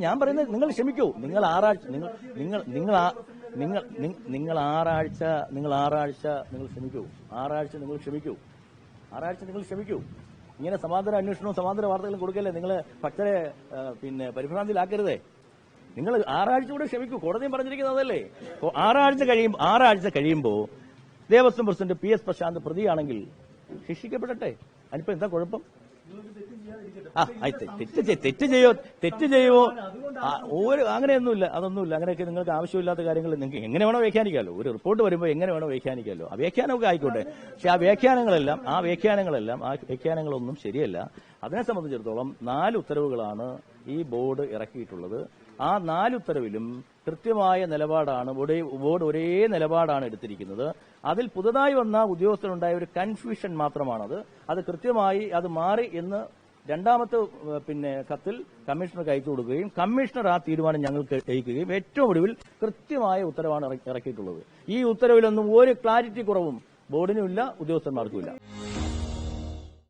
ഞാൻ പറയുന്നത് നിങ്ങൾ ക്ഷമിക്കൂ. നിങ്ങൾ ആറാഴ്ച നിങ്ങൾ ആറാഴ്ച നിങ്ങൾ ക്ഷമിക്കൂ. ഇങ്ങനെ സമാന്തര അന്വേഷണവും സമാന്തര വാർത്തകളും കൊടുക്കല്ലേ. നിങ്ങൾ ഭക്തരെ പരിഭ്രാന്തിയിലാക്കരുതേ. നിങ്ങൾ ആറാഴ്ച കൂടെ ക്ഷമിക്കൂ. കോടതിയും പറഞ്ഞിരിക്കുന്നത് അതല്ലേ. ആറാഴ്ച കഴിയുമ്പോൾ ദേവസ്വം പ്രസിഡന്റ് PS പ്രശാന്ത് പ്രതിയാണെങ്കിൽ ശിക്ഷിക്കപ്പെടട്ടെ. അതിനിപ്പോ എന്താ കുഴപ്പം? തെറ്റ് ചെയ്യോ അങ്ങനെയൊന്നുമില്ല. അതൊന്നുമില്ല. അങ്ങനെയൊക്കെ നിങ്ങൾക്ക് ആവശ്യമില്ലാത്ത കാര്യങ്ങൾ നിങ്ങൾക്ക് എങ്ങനെ വേണോ വ്യാഖ്യാനിക്കാമല്ലോ. ഒരു റിപ്പോർട്ട് വരുമ്പോൾ എങ്ങനെ വേണോ വ്യാഖ്യാനിക്കാമല്ലോ. ആ വ്യാഖ്യാനമൊക്കെ ആയിക്കോട്ടെ. പക്ഷെ ആ വ്യാഖ്യാനങ്ങളൊന്നും ശരിയല്ല. അതിനെ സംബന്ധിച്ചിടത്തോളം 4 ഉത്തരവുകളാണ് ഈ ബോർഡ് ഇറക്കിയിട്ടുള്ളത്. ആ 4 ഉത്തരവിലും കൃത്യമായ നിലപാടാണ് ബോർഡ് ഒരേ നിലപാടാണ് എടുത്തിരിക്കുന്നത്. അതിൽ പുതുതായി വന്ന ഉദ്യോഗസ്ഥരുണ്ടായ ഒരു കൺഫ്യൂഷൻ മാത്രമാണത്. അത് കൃത്യമായി അത് മാറി എന്ന് രണ്ടാമത്തെ കത്തിൽ കമ്മീഷണർക്ക് അയച്ചു കൊടുക്കുകയും കമ്മീഷണർ ആ തീരുമാനം ഞങ്ങൾക്ക് അയക്കുകയും ഏറ്റവും ഒടുവിൽ കൃത്യമായ ഉത്തരവാണ് ഇറക്കിയിട്ടുള്ളത്. ഈ ഉത്തരവിലൊന്നും ഒരു ക്ലാരിറ്റി കുറവും ബോർഡിനുമില്ല, ഉദ്യോഗസ്ഥന്മാർക്കുമില്ല.